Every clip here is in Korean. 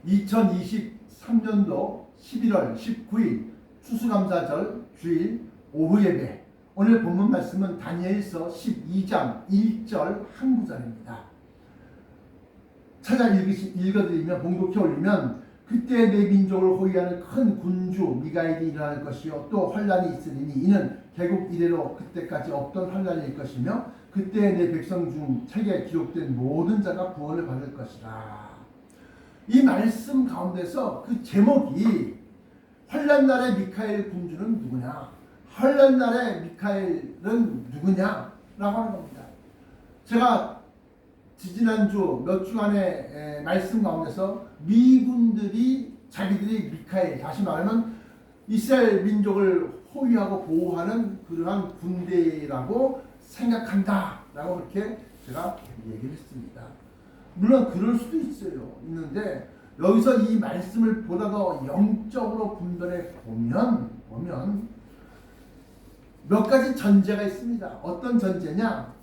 2023년도 11월 19일 추수감사절 주일 오후 예배. 오늘 본문 말씀은 다니엘서 12장 1절 한 구절입니다. 찾아 읽어드리며 봉독해 올리면, 그때 내 민족을 호위하는 큰 군주 미가엘이 일어날 것이요 또 환란이 있으리니 이는 개국 이래로 그때까지 없던 환란일 것이며 그때 내 백성 중 책에 기록된 모든 자가 구원을 받을 것이라. 이 말씀 가운데서 그 제목이 환란 날의 미카엘 군주는 누구냐, 환란 날의 미카엘은 누구냐 라고 하는 겁니다. 제가 지지난주 몇 주간의 말씀 가운데서 미군들이 자기들이 미카엘, 다시 말하면 이스라엘 민족을 호위하고 보호하는 그러한 군대라고 생각한다 라고 그렇게 제가 얘기를 했습니다. 물론 그럴 수도 있는데 여기서 이 말씀을 보다 더 영적으로 분별해 보면 몇 가지 전제가 있습니다. 어떤 전제냐?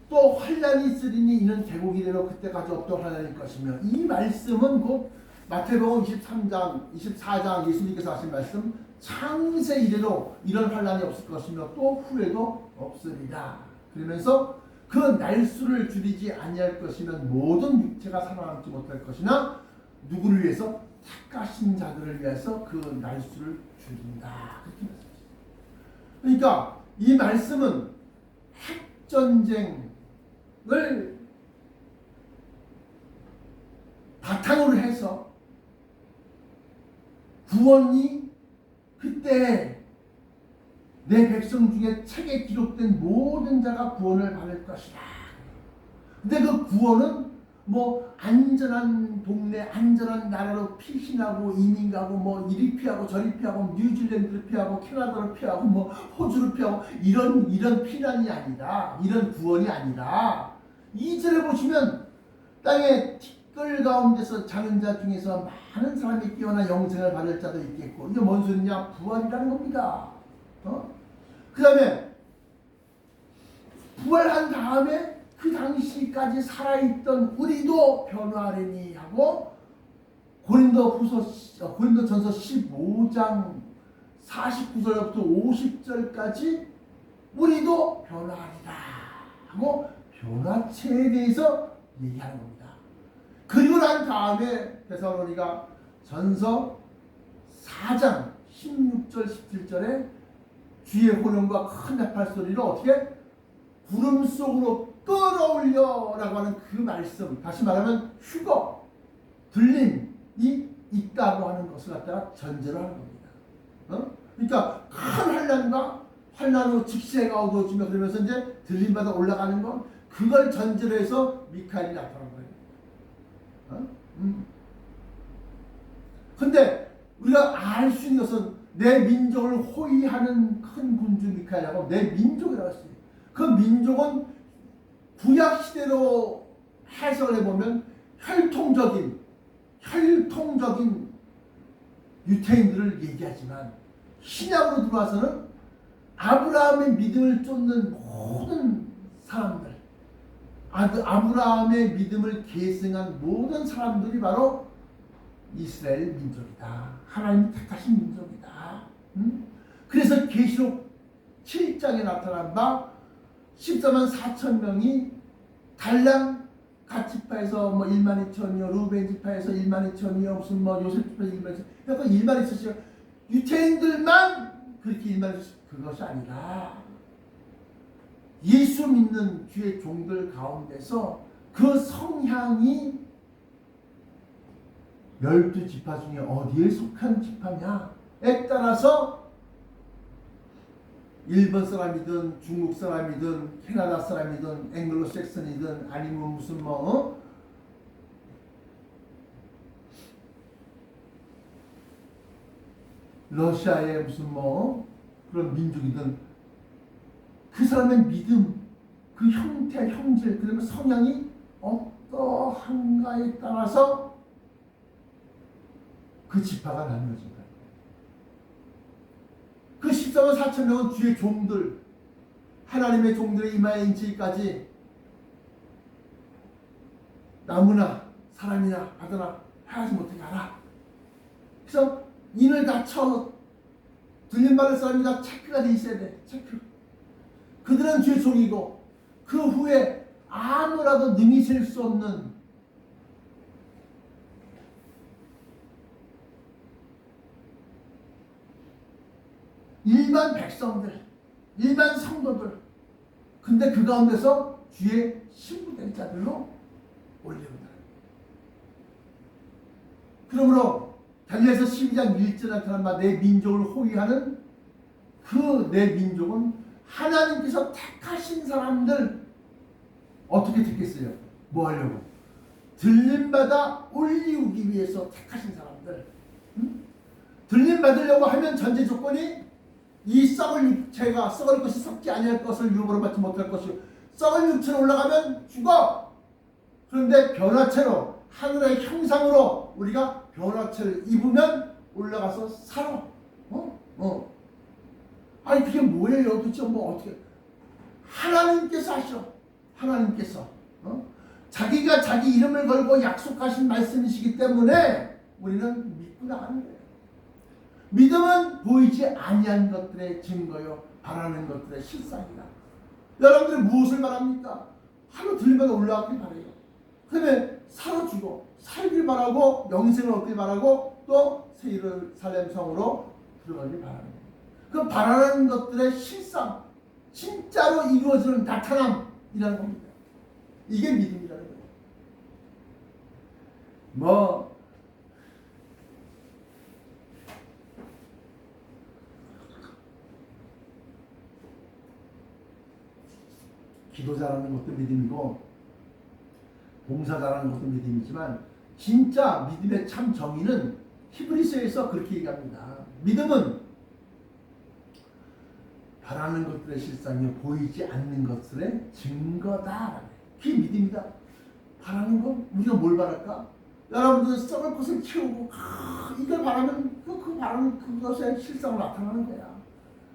또 환란이 있으리니 이는 개국 이래로 그때까지 없던 환란일 것이며, 이 말씀은 곧 마태복음 24장 예수님께서 하신 말씀, 창세 이래로 이런 환란이 없을 것이며 또 후에도 없으리라. 그러면서 그 날수를 줄이지 아니할 것이면 모든 육체가 살아남지 못할 것이나 누구를 위해서? 택하신 자들을 위해서 그 날수를 줄인다. 그렇게 말씀하십니다. 그러니까 이 말씀은 핵전쟁을 바탕으로 해서 구원이 그때 내 백성 중에 책에 기록된 모든 자가 구원을 받을 것이다. 근데 그 구원은 뭐 안전한 동네, 안전한 나라로 피신하고 이민 가고 뭐 이리 피하고 저리 피하고 뉴질랜드를 피하고 캐나다를 피하고 뭐 호주를 피하고 이런 피난이 아니라, 이런 구원이 아니라 2절에 보시면 땅의 티끌 가운데서 자는 자 중에서 많은 사람이 깨어나 영생을 받을 자도 있겠고, 이게 뭔 소리냐? 부활이라는 겁니다. 그 다음에 부활한 다음에 그 당시까지 살아있던 우리도 변화하리니 하고, 고린도전서 15장 49절부터 50절까지 우리도 변화하리라 하고 변화체에 대해서 얘기하는 겁니다. 그리고 난 다음에 데살로니가 전서 4장 16절 17절에 주의 호령과 큰 나팔 소리로 어떻게 구름 속으로 끌어올려라고 하는 그 말씀, 다시 말하면 휴거, 들림이 있다고 하는 것을 갖다가 전제로 하는 겁니다. 그러니까 큰 환란과 환란으로 직세가 어두워지며 그러면서 이제 들림받아 올라가는 건, 그걸 전제로 해서 미카엘이 나타난 거예요. 근데 우리가 알 수 있는 것은 내 민족을 호위하는 큰 군주 미카엘하고 내 민족이라고 했어요. 그 민족은 구약 시대로 해석을 해보면 혈통적인 유태인들을 얘기하지만, 신약으로 들어와서는 아브라함의 믿음을 쫓는 모든 사람들, 아브라함의 믿음을 계승한 모든 사람들이 바로 이스라엘 민족이다. 하나님이 택하신 민족이다. 그래서 계시록 7장에 나타난 바 14만 4천 명이 달랑 갓 지파에서 뭐 1만 2천이요, 루벤 지파에서 1만 2천이요, 무슨 뭐 요셉 지파에서 1만 2천, 그러니까 1만 2천이요. 유태인들만 그렇게 1만 2천, 그것이 아니라 예수 믿는 주의 종들 가운데서 그 성향이 12지파 중에 어디에 속한 지파냐에 따라서 일본 사람이든 중국 사람이든 캐나다 사람이든 앵글로색슨이든 아니면 무슨 러시아의 무슨 그런 민족이든 그 사람의 믿음, 그 형태, 형질, 그러면 성향이 어떠한가에 따라서 그 지파가 나누어진 거예요. 그 14만 4천 명은 주의 종들, 하나님의 종들의 이마에 인치기까지 너무나 사람이나 받으나 하지 못하게 하라. 그래서 인을 다 쳐 들림받을 사람이 다 체크가 돼 있어야 돼. 체크. 그들은 죄송이고 그 후에 아무라도 능히 셀 수 없는 일반 백성들, 일반 성도들, 근데 그 가운데서 주의 신부된 자들로 올려온다. 그러므로 갈릴리에서 12장 1절에 나타난 바 내 민족을 호위하는 그 내 민족은 하나님께서 택하신 사람들. 어떻게 택했어요? 뭐 하려고? 들림받아 올리우기 위해서 택하신 사람들. 응? 들림받으려고 하면 전제 조건이 이 썩을 육체가 썩을 것이 썩지 아니할 것을 유업으로 받지 못할 것이요 썩을 육체로 올라가면 죽어. 그런데 변화체로 하늘의 형상으로 우리가 변화체를 입으면 올라가서 살아. 아니 그게 뭐예요? 도대체 뭐 어떻게? 하나님께서 하셔. 하나님께서 자기가 자기 이름을 걸고 약속하신 말씀이시기 때문에 우리는 믿고 나가는 거예요. 믿음은 보이지 아니한 것들의 증거요 바라는 것들의 실상이다. 여러분들이 무엇을 바랍니까? 하루 들리마다 올라가길 바라요. 그다음에 살아주고 살길 바라고 영생을 얻길 바라고 또 새 예루살렘 성으로 들어가길 바라는 거예요. 그 바라는 것들의 실상, 진짜로 이루어지는 나타남이라는 겁니다. 이게 믿음이라는 거예요. 뭐 기도 잘하는 것도 믿음이고 봉사 잘하는 것도 믿음이지만 진짜 믿음의 참 정의는 히브리서에서 그렇게 얘기합니다. 믿음은 바라는 것들의 실상이 보이지 않는 것들의 증거다. 그게 믿음이다. 바라는 건 우리가 뭘 바랄까? 여러분들 썩을 것을 키우고 이걸 바라면 그 바라는 그것의 실상으로 나타나는 거야.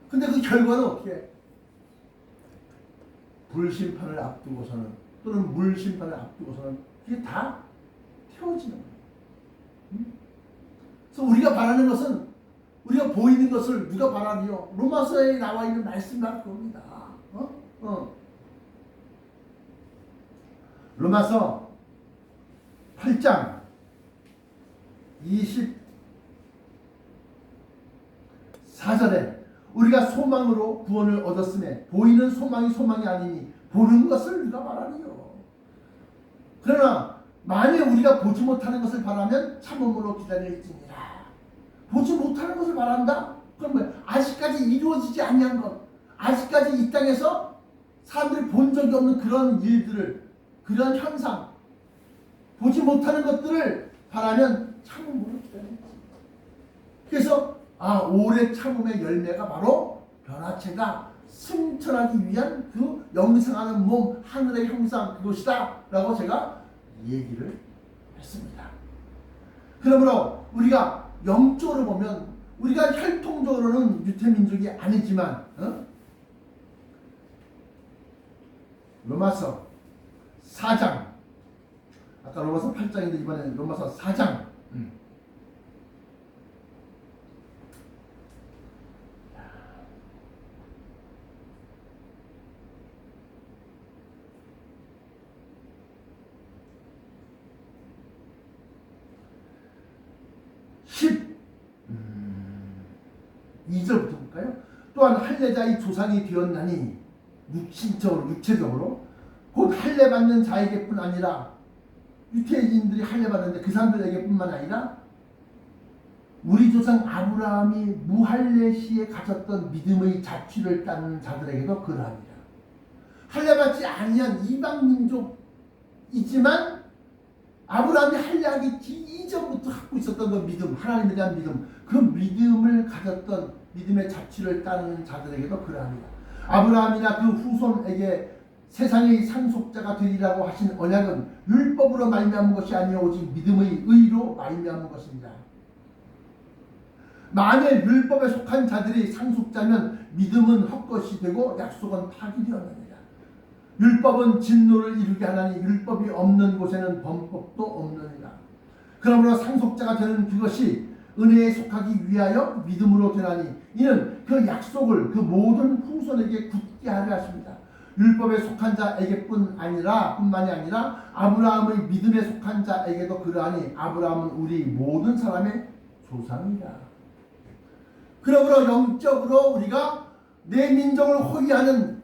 근데 그 결과는 어떻게 해? 불심판을 앞두고서는 또는 물심판을 앞두고서는 그게 다 태워지는 거예요. 그래서 우리가 바라는 것은 우리가 보이는 것을 누가 바라리요? 로마서에 나와 있는 말씀만 그겁니다. 로마서 8장 24절에 우리가 소망으로 구원을 얻었음에 보이는 소망이 아니니 보는 것을 누가 바라리요? 그러나 만일 우리가 보지 못하는 것을 바라면 참음으로 기다릴지니라. 보지 못하는 것을 바란다? 그럼 뭐야? 아직까지 이루어지지 아니한 것, 아직까지 이 땅에서 사람들이 본 적이 없는 그런 일들을, 그런 현상, 보지 못하는 것들을 바라면 참음으로 기다릴지. 그래서 오래 참음의 열매가 바로 변화체가 승천하기 위한 그 영생하는 몸, 하늘의 형상 그것이다 라고 제가 얘기를 했습니다. 그러므로 우리가 영적으로 보면 우리가 혈통적으로는 유태민족이 아니지만 로마서 4장, 아까 로마서 8장인데 이번에는 로마서 4장 2절부터 볼까요? 또한 할례자의 조상이 되었나니 육체적으로 곧 할례받는 자에게뿐 아니라 유태인들이 할례받는데 그 사람들에게뿐만 아니라 우리 조상 아브라함이 무할례 시에 가졌던 믿음의 자취를 따는 자들에게도 그러합니다. 할례받지 아니한 이방 민족이지만 아브라함이 할례하기 이전부터 갖고 있었던 그 믿음, 하나님에 대한 믿음, 그 믿음을 가졌던 믿음의 자취를 따르는 자들에게도 그러합니다. 아브라함이나 그 후손에게 세상의 상속자가 되리라고 하신 언약은 율법으로 말미암은 것이 아니요 오직 믿음의 의로 말미암은 것입니다. 만일 율법에 속한 자들이 상속자면 믿음은 헛것이 되고 약속은 파기되었느니라. 율법은 진노를 이루게 하나니 율법이 없는 곳에는 범법도 없느니라. 그러므로 상속자가 되는 그것이 은혜에 속하기 위하여 믿음으로 되나니 이는 그 약속을 그 모든 후손에게 굳게 하려 하십니다. 율법에 속한 자에게뿐만이 아니라 아브라함의 믿음에 속한 자에게도 그러하니 아브라함은 우리 모든 사람의 조상이다. 그러므로 영적으로 우리가 내 민족을 호위하는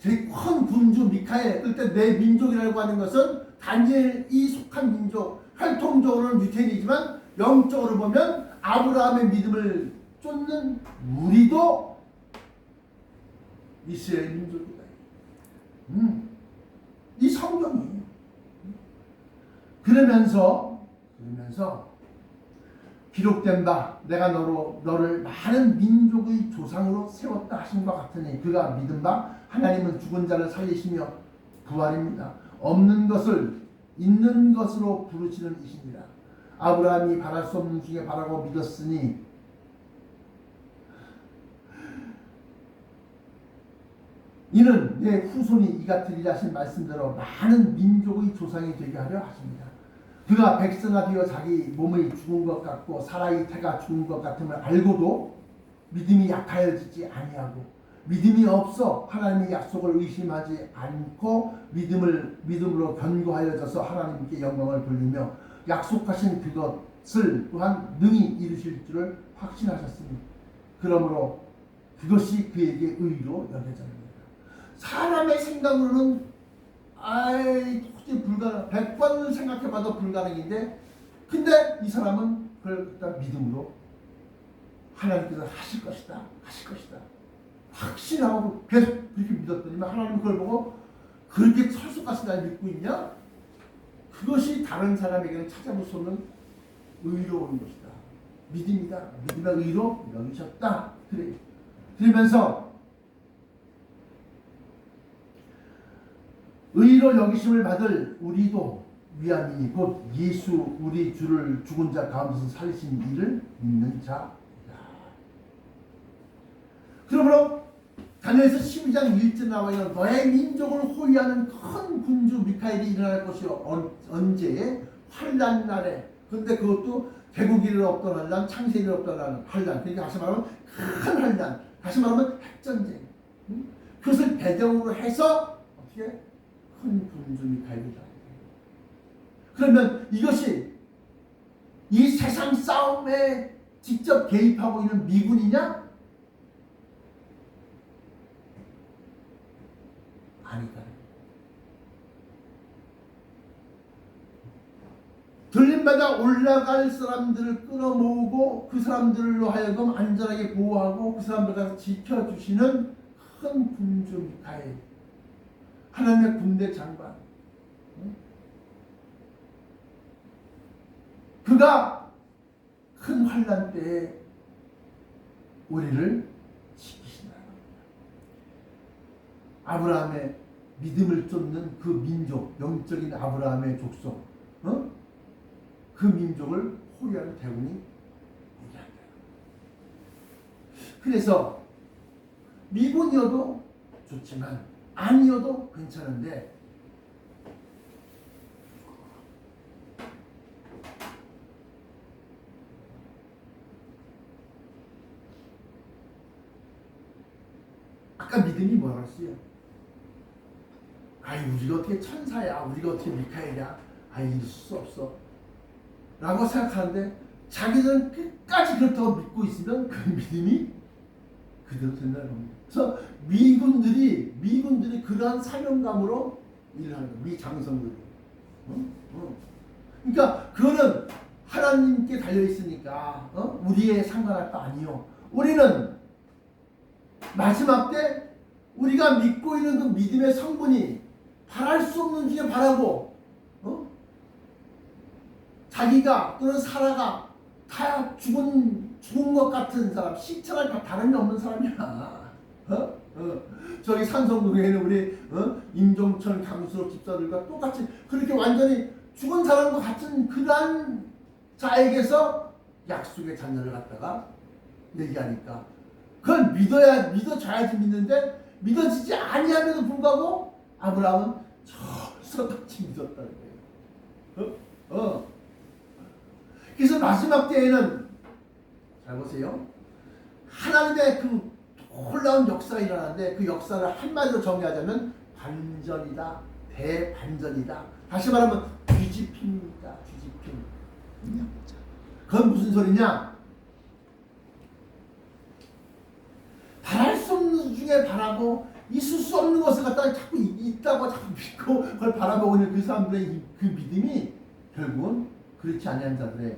큰 군주 미카엘, 그때 내 민족이라고 하는 것은 다니엘이 속한 민족, 활동적으로는 유태인이지만 영적으로 보면 아브라함의 믿음을 쫓는 우리도 이스라엘 민족이다. 이 성경이 그러면서 기록된 바 내가 너를 많은 민족의 조상으로 세웠다 하신 것 같으니 그가 믿은 바 하나님은 죽은 자를 살리시며 부활입니다. 없는 것을 있는 것으로 부르시는 이십니다. 아브라함이 바랄 수 없는 중에 바라고 믿었으니 이는 내 후손이 이 같으리라 하신 말씀대로 많은 민족의 조상이 되게 하려 하십니다. 그가 백성아 되어 자기 몸의 죽은 것 같고 사라의 태가 죽은 것 같음을 알고도 믿음이 약하여지지 아니하고 믿음이 없어 하나님의 약속을 의심하지 않고 믿음으로 견고하여져서 하나님께 영광을 돌리며 약속하신 그것을 또한 능히 이루실 줄을 확신하셨으니 그러므로 그것이 그에게 의로 여겨집니다. 사람의 생각으로는 도저히 불가능, 100번을 생각해봐도 불가능인데 근데 이 사람은 그걸 일단 믿음으로 하나님께서 하실 것이다 확신하고 계속 그렇게 믿었더니만 하나님은 그걸 보고 그렇게 철수까지 날 믿고 있냐? 그것이 다른 사람에게는 찾아볼 수 없는 의로운 것이다. 믿음이다. 믿음의 의로 여기셨다. 그러면서 의로 여기심을 받을 우리도 위함이니 곧 예수 우리 주를 죽은 자 가운데서 살리신 이를 믿는 자이다. 그러므로 다니엘서 12장 1절 나와 있는 너의 민족을 호위하는 큰 군주 미카엘이 일어날 것이 언제? 환난 날에. 근데 그것도 개국일에 없던 환난, 창세일에 없던 환난. 그러니까 다시 말하면 큰 환난, 다시 말하면 핵전쟁. 그것을 배경으로 해서 어떻게? 큰 군주 미카엘이다. 그러면 이것이 이 세상 싸움에 직접 개입하고 있는 미군이냐? 아니다. 들림마다 올라갈 사람들을 끌어모으고 그 사람들로 하여금 안전하게 보호하고 그 사람들을 지켜주시는 큰 군주 미카엘, 하나님의 군대 장관, 그가 큰 환난 때에 우리를 지키신다. 아브라함의 믿음을 쫓는 그 민족, 영적인 아브라함의 족속, 그 민족을 호위하는 대군이 얘기한다. 그래서 미군이어도 좋지만 아니어도 괜찮은데 아까 믿음이 뭐라고 했어요? 우리가 어떻게 천사야, 우리가 어떻게 미카엘이야, 이럴 수 없어 라고 생각하는데 자기들은 끝까지 그렇다고 믿고 있으면 그 믿음이 그대로 된다는 겁니다. 그래서 미군들이 그러한 사명감으로 일을 하는 거예요. 미 장성들이. 그러니까 그거는 하나님께 달려있으니까 우리의 상관할 바 아니요. 우리는 마지막 때 우리가 믿고 있는 그 믿음의 성분이 바랄 수 없는 중에 바라고 자기가 또는 사라가 다 죽은 것 같은 사람, 시체가 다른 게 없는 사람이야. 저기 산성동에는 우리 임종철 강수록 집사들과 똑같이 그렇게 완전히 죽은 사람과 같은 그러한 자에게서 약속의 자녀를 갖다가 얘기하니까 그걸 믿어줘야지 믿는데 믿어지지 아니함에도 불구하고 아브라함은 철석같이 믿었다는 거예요. 그래서 마지막 때에는 잘 보세요. 하나님의 그 놀라운 역사가 일어나는데 그 역사를 한마디로 정리하자면 반전이다, 대반전이다. 다시 말하면 뒤집힘입니다. 뒤집힘. 그건 무슨 소리냐? 바랄 수 없는 중에 바라고 있을 수 없는 것을 갖다가 자꾸 있다고 자꾸 믿고 그걸 바라보고 있는 그 사람들의 그 믿음이 결국은 그렇지 아니한 자들의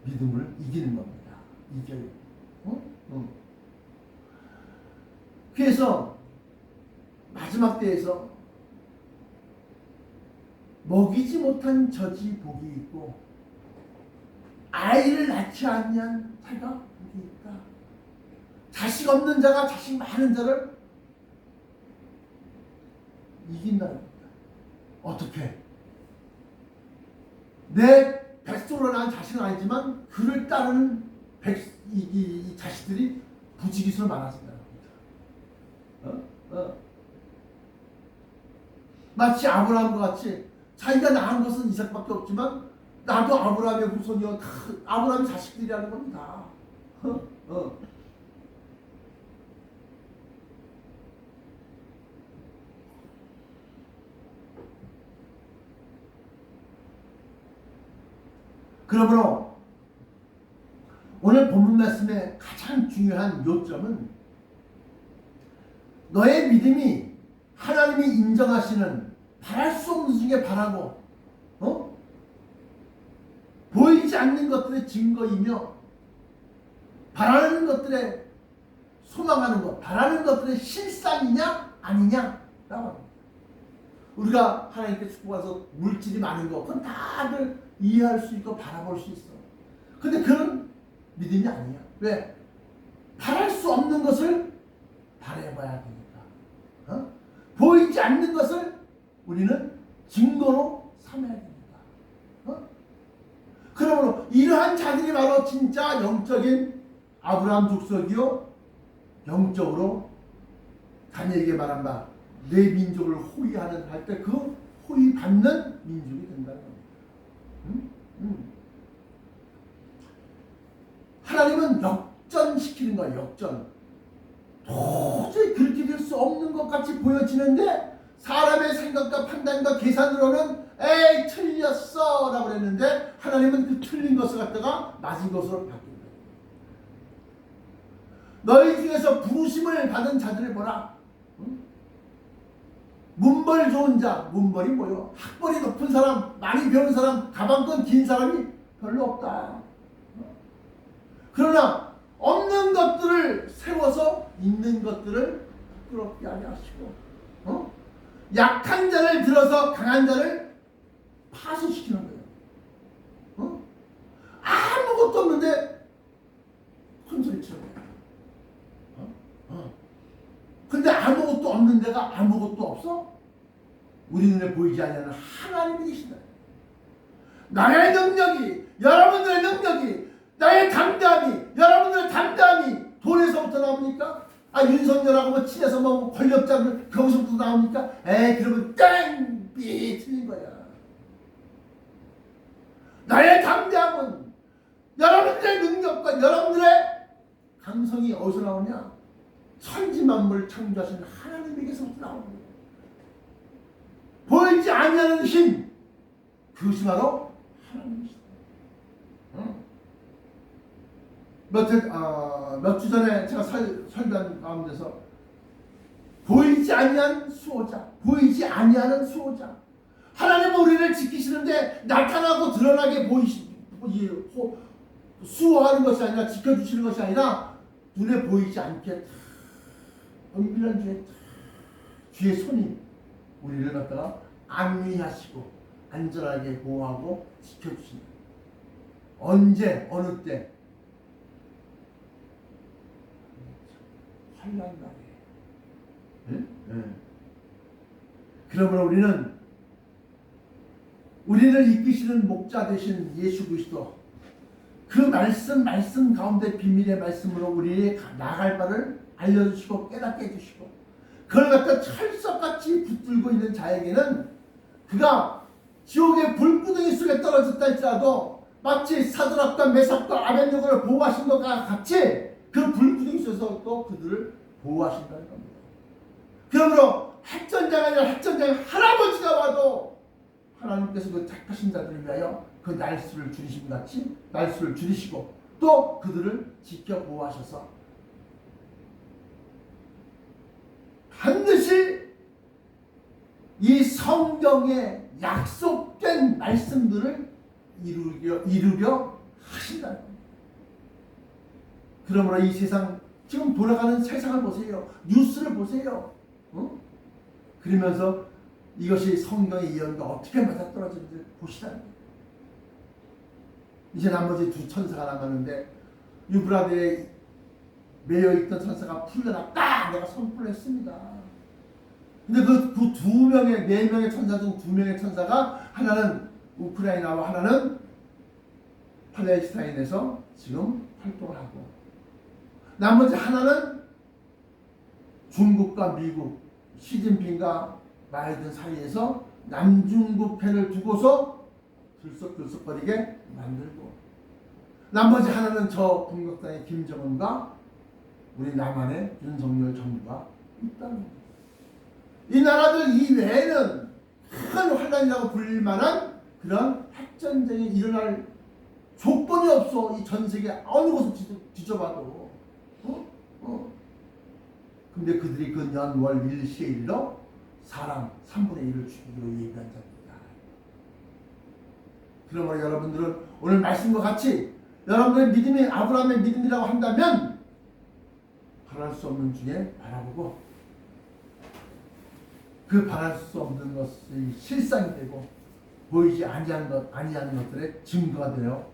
믿음을 이기는 겁니다. 이겨요. 그래서 마지막 때에서 먹이지 못한 젖이 복이 있고 아이를 낳지 않는 자가 복이 있다. 자식 없는 자가 자식 많은 자를 이긴다는 겁니다. 어떻게? 내 뱃속으로 난 자식은 아니지만 그를 따르는 이 자식들이 부지기수로 많아진다는 겁니다. 마치 아브라함과 같이 자기가 낳은 것은 이삭밖에 없지만 나도 아브라함의 후손이요. 아브라함의 자식들이라는 겁니다. 그러므로 오늘 본문 말씀의 가장 중요한 요점은 너의 믿음이 하나님이 인정하시는 바랄 수 없는 중에 바라고 보이지 않는 것들의 증거이며 바라는 것들의 소망하는 것, 바라는 것들의 실상이냐 아니냐라고 우리가 하나님께 축복해서 물질이 많은 거 그건 다들 이해할 수 있고 바라볼 수 있어. 근데 그런 믿음이 아니야. 왜? 바랄 수 없는 것을 바라봐야 되니까. 보이지 않는 것을 우리는 증거로 삼아야 됩니다. 그러므로 이러한 자들이 바로 진짜 영적인 아브라함 족속이요, 영적으로 다니엘에게 말한 바 내 민족을 호위하는 할 때 그 호위 받는 민족이 된다는 겁니다. 하나님은 역전시키는 거예요. 역전. 도저히 그렇게 될 수 없는 것 같이 보여지는데 사람의 생각과 판단과 계산으로는 에이 틀렸어 라고 그랬는데 하나님은 그 틀린 것을 갖다가 맞은 것으로 바뀐다. 너희 중에서 부르심을 받은 자들을 보라. 문벌 좋은 자, 문벌이 뭐요? 학벌이 높은 사람, 많이 배운 사람, 가방끈 긴 사람이 별로 없다. 그러나 없는 것들을 세워서 있는 것들을 부끄럽게 하게 하시고 약한 자를 들어서 강한 자를 파수시키는 거예요. 아무것도 없는데 큰소리치는 거예요. 근데 아무것도 없는 데가 아무것도 없어? 우리 눈에 보이지 않는 하나님이 계신다. 나의 능력이, 여러분들의 능력이, 나의 담대함이, 여러분들의 담대함이 돈에서부터 나옵니까? 윤석열하고 뭐 친해서 뭐 권력자들 거기서부터 나옵니까? 그러면 땡! 틀린 거야. 나의 담대함은 여러분들의 능력과 여러분들의 감성이 어디서 나오냐? 천지만물을 창조하신 하나님에게서부터 나오는 거예요. 보이지 아니하는 힘, 그것이 바로 하나님이시다. 몇 주 전에 제가 설교한 가운데서 보이지 아니한 수호자, 보이지 아니하는 수호자. 하나님은 우리를 지키시는데 나타나고 드러나게 수호하는 것이 아니라 지켜주시는 것이 아니라 눈에 보이지 않게 은밀한 주의 손이 우리를 갖다가 안위하시고 안전하게 보호하고 지켜주신다. 언제 어느 때 환난 날에. 그러므로 우리를 이끄시는 목자 되신 예수 그리스도 그 말씀 가운데 비밀의 말씀으로 우리의 나갈 바를 알려주시고 깨닫게 해주시고 그걸 갖다 철석같이 붙들고 있는 자에게는 그가 지옥의 불구덩이 속에 떨어졌다 할지라도 마치 사드락과 메삭과 아벤노고를 보호하신 것과 같이 그 불구덩이 속에서 또 그들을 보호하신다는 겁니다. 그러므로 핵전쟁이 아니라 핵전쟁 할아버지가 와도 하나님께서 그 택하신 자들을 위하여 그 날수를 줄이신 같이 날수를 줄이시고 또 그들을 지켜 보호하셔서 반드시 이 성경에 약속된 말씀들을 이루려 하신다는 겁니다. 그러므로 이 세상 지금 돌아가는 세상을 보세요. 뉴스를 보세요. 그러면서 이것이 성경의 예언과 어떻게 맞아떨어지는지 보시라는 거예요. 이제 나머지 두 천사가 남았는데 유브라데에 매여있던 천사가 풀려났다. 내가 선포를 했습니다. 근데 그 두 명의, 네 명의 천사 중 두 명의 천사가 하나는 우크라이나와 하나는 팔레스타인에서 지금 활동을 하고 나머지 하나는 중국과 미국, 시진핑과 바이든 사이에서 남중국해를 두고서 들썩들썩거리게 만들고 나머지 하나는 저 북녘땅의 김정은과 우리 남한의 윤석열 정부가 있다는 겁니다. 이 나라들 이외에는 큰 환란이라고 불릴 만한 그런 핵전쟁이 일어날 조건이 없어. 이 전 세계 어느 곳을 뒤져봐도. 근데 그들이 그 년월 일시일로 사람 3분의 1을 죽이기로 예비한 자입니다. 그러므로 여러분들은 오늘 말씀과 같이 여러분들의 믿음이 아브라함의 믿음이라고 한다면 바랄 수 없는 중에 바라보고 그 바랄 수 없는 것이 실상이 되고 보이지 아니한 것들의 증거가 되어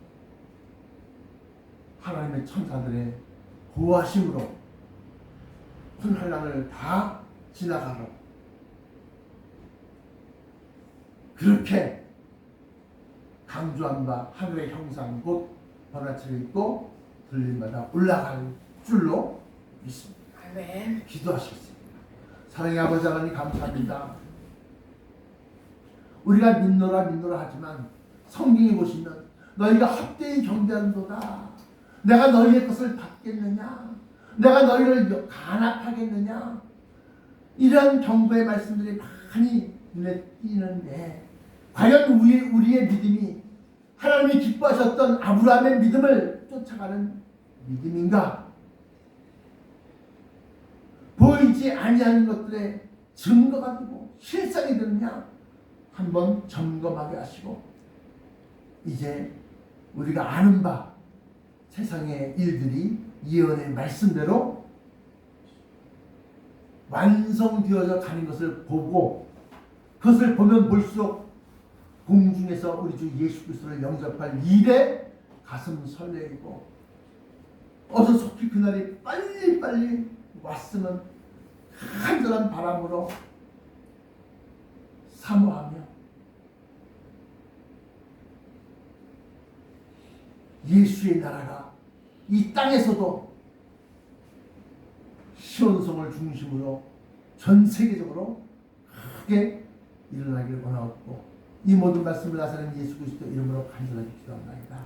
하나님의 천사들의 보호하심으로 큰 환난을 다 지나가고 그렇게 강조한 바 하늘의 형상 곧 번화체를 입고 들림마다 올라갈 줄로 믿습니다. 아멘. 기도하시겠습니다. 사랑의 아버지 하나님 감사합니다. 우리가 믿노라 하지만 성경에 보시면 너희가 헛되이 경배한도다. 내가 너희의 것을 받겠느냐? 내가 너희를 간합하겠느냐? 이런 경고의 말씀들이 많이 눈에 띄는데 과연 우리의 믿음이 하나님이 기뻐하셨던 아브라함의 믿음을 쫓아가는 믿음인가? 보이지 아니하는 것들의 증거가 되고 실상이 되느냐? 한번 점검하게 하시고 이제 우리가 아는 바 세상의 일들이 예언의 말씀대로 완성되어져 가는 것을 보고 그것을 보면 볼수록 공중에서 우리 주 예수 그리스도를 영접할 일에 가슴 설레이고 어서 속히 그날이 빨리 왔으면 간절한 바람으로 사모하며 예수의 나라가 이 땅에서도 시온성을 중심으로 전 세계적으로 크게 일어나기를 원하옵고 이 모든 말씀을 나사는 예수 그리스도 이름으로 간절하게 기도합니다.